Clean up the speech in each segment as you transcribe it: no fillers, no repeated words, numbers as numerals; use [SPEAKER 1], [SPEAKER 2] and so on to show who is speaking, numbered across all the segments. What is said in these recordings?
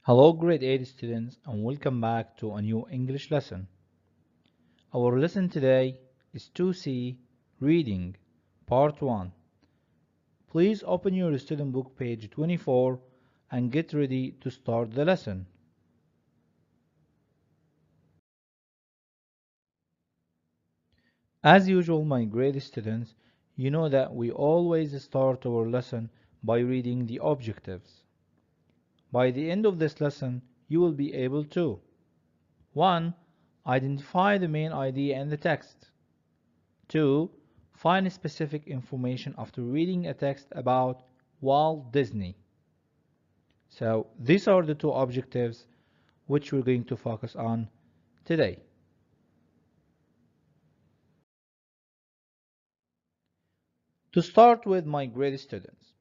[SPEAKER 1] Hello grade 8 students and welcome back to a new English lesson. Our lesson today is 2C Reading Part 1. Please open your student book page 24 and get ready to start the lesson. As usual, my grade students, you know that we always start our lesson by reading the objectives. By the end of this lesson, you will be able to 1. Identify the main idea in the text. 2. Find specific information after reading a text about Walt Disney. So these are the two objectives which we're going to focus on today. To start with, my grade students,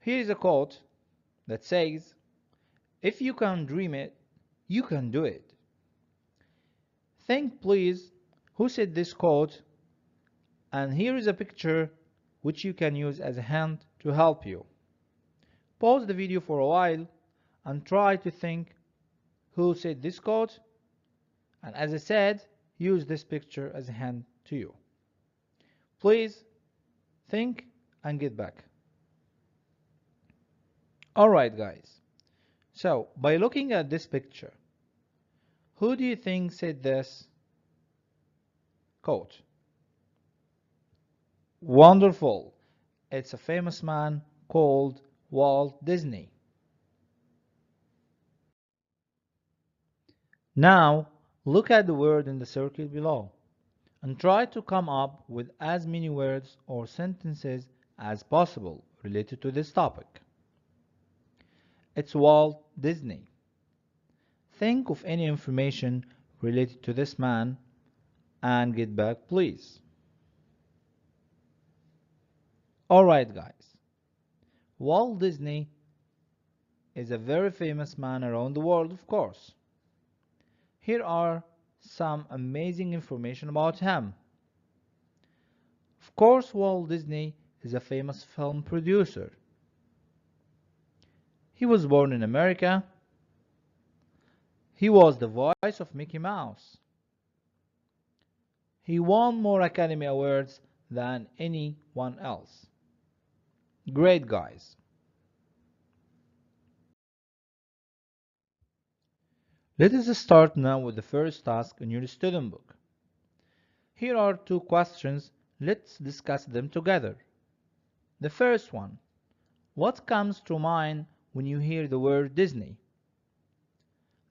[SPEAKER 1] here is a quote that says, "If you can dream it, you can do it." Think please who said this quote, and here is a picture which you can use as a hint to help you. Pause the video for a while and try to think who said this quote, and as I said, use this picture as a hint to you. Please think and get back. Alright guys, so by looking at this picture, who do you think said this quote? Wonderful! It's a famous man called Walt Disney. Now look at the word in the circle below and try to come up with as many words or sentences as possible related to this topic. It's Walt Disney. Think of any information related to this man and get back please. Alright guys, Walt Disney is a very famous man around the world, of course. Here are some amazing information about him. Of course, Walt Disney is a famous film producer. He was born in America. He was the voice of Mickey Mouse. He won more Academy Awards than anyone else. Great guys. Let us start now with the first task in your student book. Here are two questions. Let's discuss them together. The first one, what comes to mind when you hear the word Disney?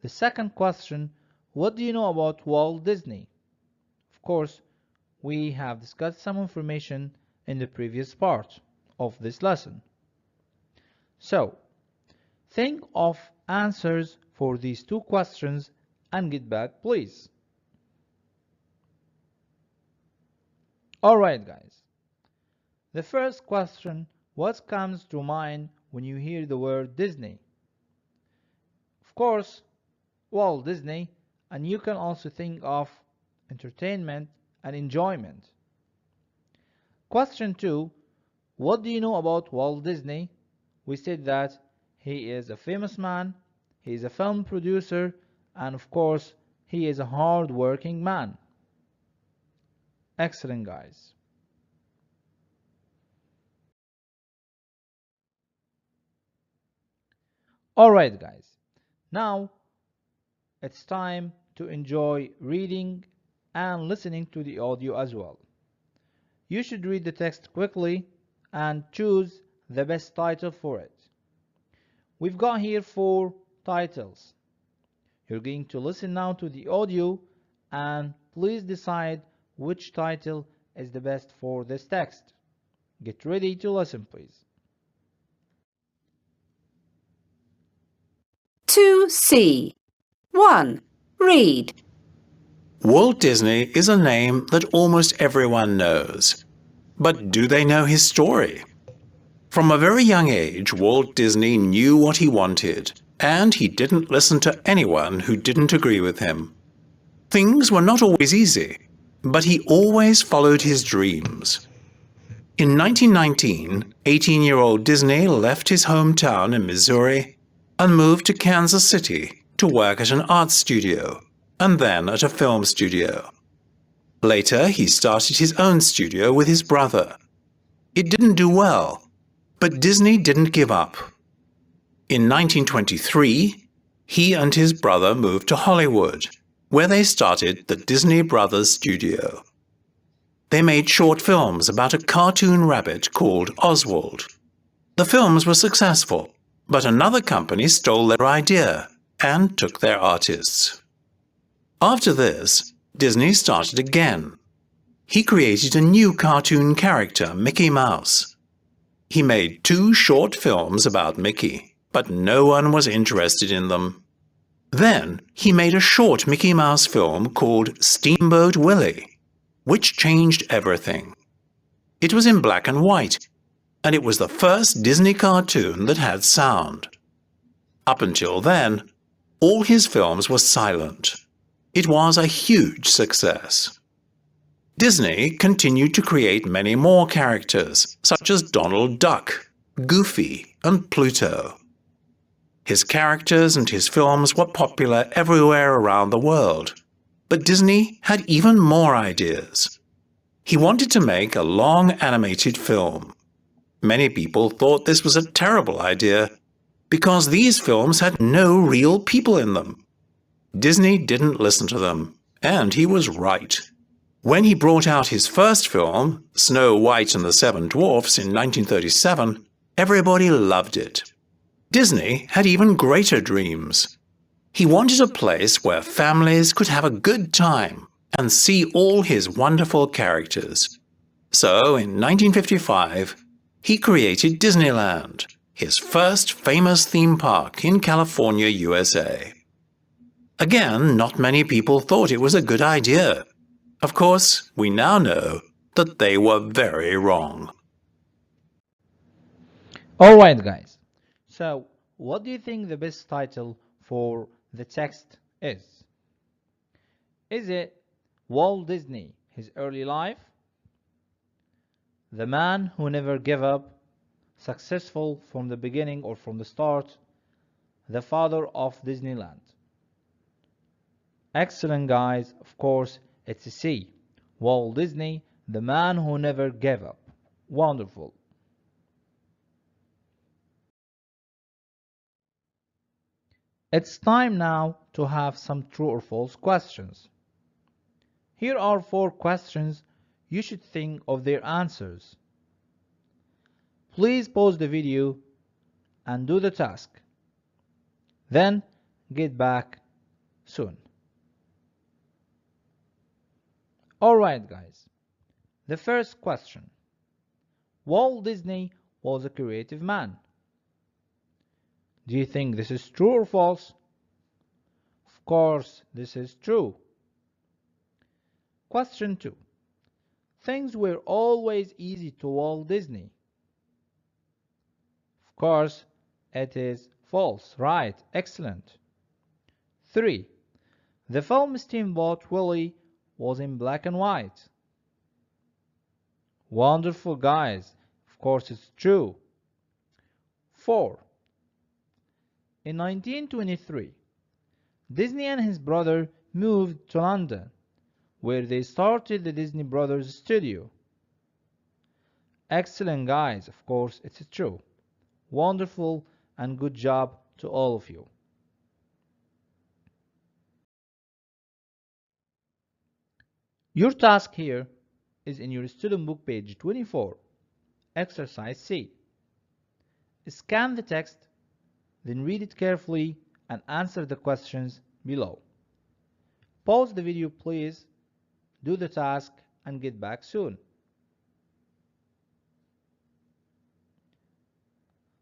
[SPEAKER 1] The second question, what do you know about Walt Disney? Of course, we have discussed some information in the previous part of this lesson. So, think of answers for these two questions and get back please. Alright guys, the first question, what comes to mind when you hear the word Disney? Of course, Walt Disney, and you can also think of entertainment and enjoyment. Question 2, what do you know about Walt Disney? We said that he is a famous man, he is a film producer, and of course, he is a hard-working man. Excellent guys. Alright guys, now it's time to enjoy reading and listening to the audio as well. You should read the text quickly and choose the best title for it. We've got here 4 titles. You're going to listen now to the audio and please decide which title is the best for this text. Get ready to listen please.
[SPEAKER 2] 2C. 1. Read.
[SPEAKER 3] Walt Disney is a name that almost everyone knows. But do they know his story? From a very young age, Walt Disney knew what he wanted, and he didn't listen to anyone who didn't agree with him. Things were not always easy, but he always followed his dreams. In 1919, 18-year-old Disney left his hometown in Missouri and moved to Kansas City to work at an art studio and then at a film studio. Later, he started his own studio with his brother. It didn't do well, but Disney didn't give up. In 1923, he and his brother moved to Hollywood, where they started the Disney Brothers Studio. They made short films about a cartoon rabbit called Oswald. The films were successful, but another company stole their idea and took their artists. After this, Disney started again. He created a new cartoon character, Mickey Mouse. He made 2 short films about Mickey, but no one was interested in them. Then he made a short Mickey Mouse film called Steamboat Willie, which changed everything. It was in black and white, and it was the first Disney cartoon that had sound. Up until then, all his films were silent. It was a huge success. Disney continued to create many more characters, such as Donald Duck, Goofy, and Pluto. His characters and his films were popular everywhere around the world, but Disney had even more ideas. He wanted to make a long animated film. Many people thought this was a terrible idea because these films had no real people in them. Disney didn't listen to them, and he was right. When he brought out his first film, Snow White and the Seven Dwarfs, in 1937, everybody loved it. Disney had even greater dreams. He wanted a place where families could have a good time and see all his wonderful characters. So, in 1955, he created Disneyland, his first famous theme park in California, USA. Again, not many people thought it was a good idea. Of course, we now know that they were very wrong.
[SPEAKER 1] Alright guys, so what do you think the best title for the text is? Is it Walt Disney, His Early Life? The Man Who Never Gave Up, Successful from the Beginning or from the Start, the Father of Disneyland? Excellent guys, of course it's a C. Walt Disney, the man who never gave up. Wonderful. It's time now to have some true or false questions. Here are 4 questions you should think of their answers. Please pause the video and do the task. Then get back soon. Alright guys, the first question. Walt Disney was a creative man. Do you think this is true or false? Of course, this is true. Question 2. Things were always easy to Walt Disney. Of course, it is false. Right, excellent. 3. The film Steamboat Willie was in black and white. Wonderful guys. Of course it's true. 4. In 1923, Disney and his brother moved to London, where they started the Disney Brothers Studio. Excellent guys. Of course it's true. Wonderful and good job to all of you. Your task here is in your student book page 24, exercise C. Scan the text, then read it carefully and answer the questions below. Pause the video please, do the task and get back soon.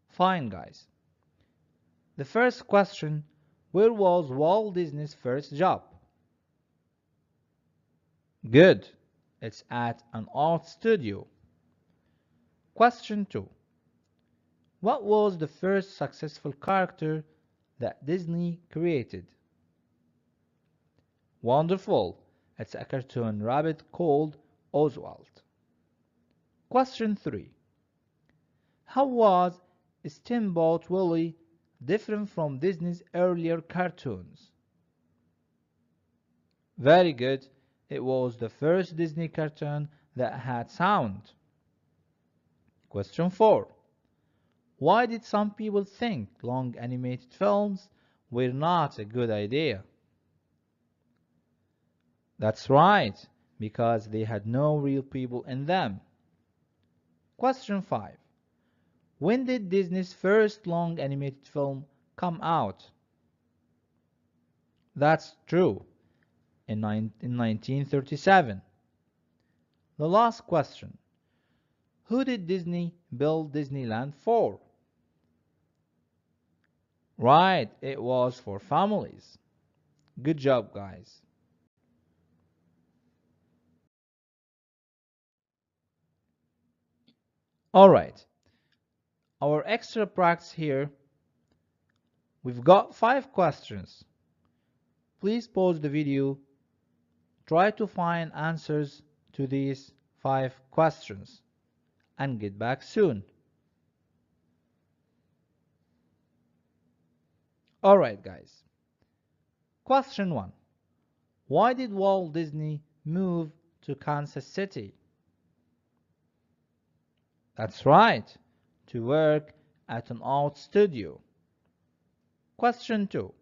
[SPEAKER 1] Fine guys. The first question, where was Walt Disney's first job? Good. It's at an art studio. Question 2. What was the first successful character that Disney created? Wonderful. It's a cartoon rabbit called Oswald. Question 3. How was Steamboat Willie different from Disney's earlier cartoons? Very good. It was the first Disney cartoon that had sound. Question 4. Why did some people think long animated films were not a good idea? That's right, because they had no real people in them. Question 5. When did Disney's first long animated film come out? That's true, in 1937. The last question. Who did Disney build Disneyland for? Right, it was for families. Good job, guys. Alright, our extra practice here. We've got 5 questions. Please pause the video. Try to find answers to these 5 questions and get back soon. Alright, guys. Question 1. Why did Walt Disney move to Kansas City? That's right, to work at an art studio. Question 2.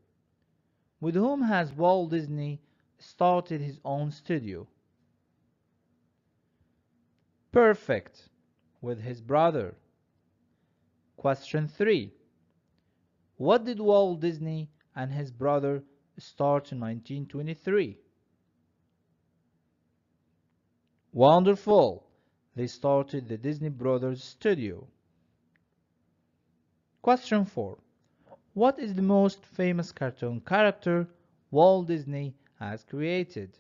[SPEAKER 1] With whom has Walt Disney started his own studio? Perfect, with his brother. Question 3. What did Walt Disney and his brother start in 1923? Wonderful! They started the Disney Brothers Studio. Question 4. What is the most famous cartoon character Walt Disney has created?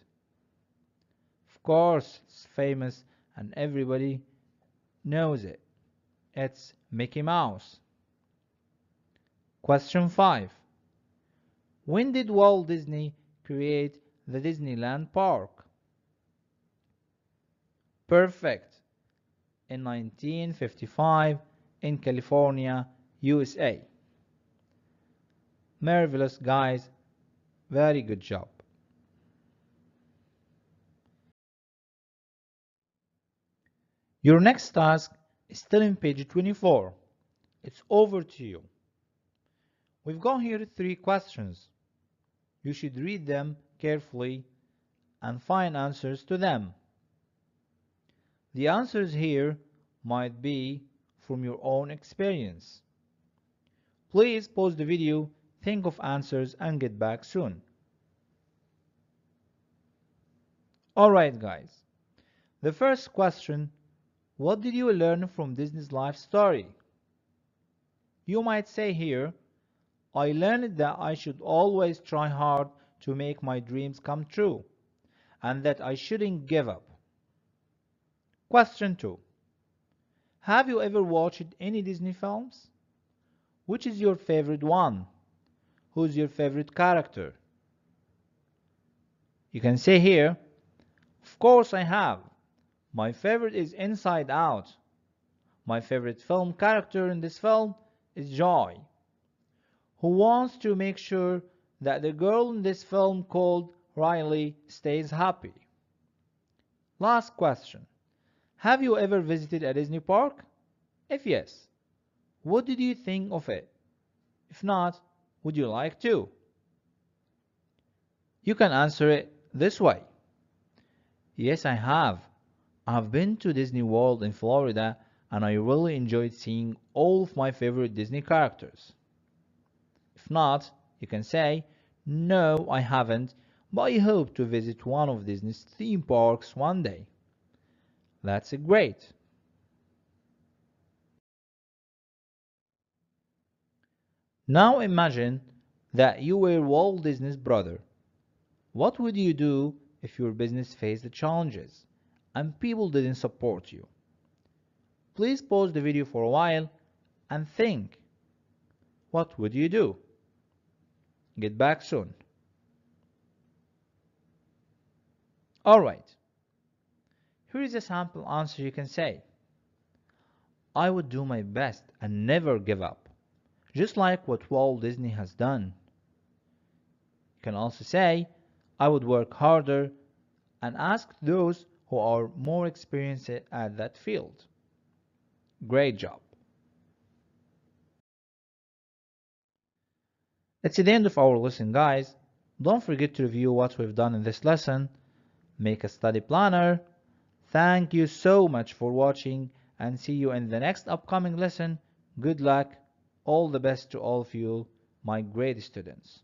[SPEAKER 1] Of course, it's famous and everybody knows it. It's Mickey Mouse. Question 5. When did Walt Disney create the Disneyland Park? Perfect. In 1955 in California, USA. Marvelous, guys. Very good job. Your next task is still in page 24. It's over to you. We've got here 3 questions. You should read them carefully and find answers to them. The answers here might be from your own experience. Please pause the video, think of answers, and get back soon. Alright, guys. The first question: what did you learn from Disney's life story? You might say here, I learned that I should always try hard to make my dreams come true, and that I shouldn't give up. Question 2. Have you ever watched any Disney films? Which is your favorite one? Who's your favorite character? You can say here, of course I have. My favorite is Inside Out. My favorite film character in this film is Joy, who wants to make sure that the girl in this film called Riley stays happy. Last question. Have you ever visited a Disney park? If yes, what did you think of it? If not, would you like to? You can answer it this way. Yes, I have. I've been to Disney World in Florida and I really enjoyed seeing all of my favorite Disney characters. If not, you can say, no, I haven't, but I hope to visit one of Disney's theme parks one day. That's great. Now imagine that you were Walt Disney's brother. What would you do if your business faced challenges and people didn't support you? Please pause the video for a while and think. What would you do? Get back soon. Alright. Here is a sample answer you can say. I would do my best and never give up. just like what Walt Disney has done. You can also say, I would work harder and ask those who are more experienced at that field. Great job. That's the end of our lesson, guys. Don't forget to review what we've done in this lesson. Make a study planner. Thank you so much for watching and see you in the next upcoming lesson. Good luck. All the best to all of you, my great students.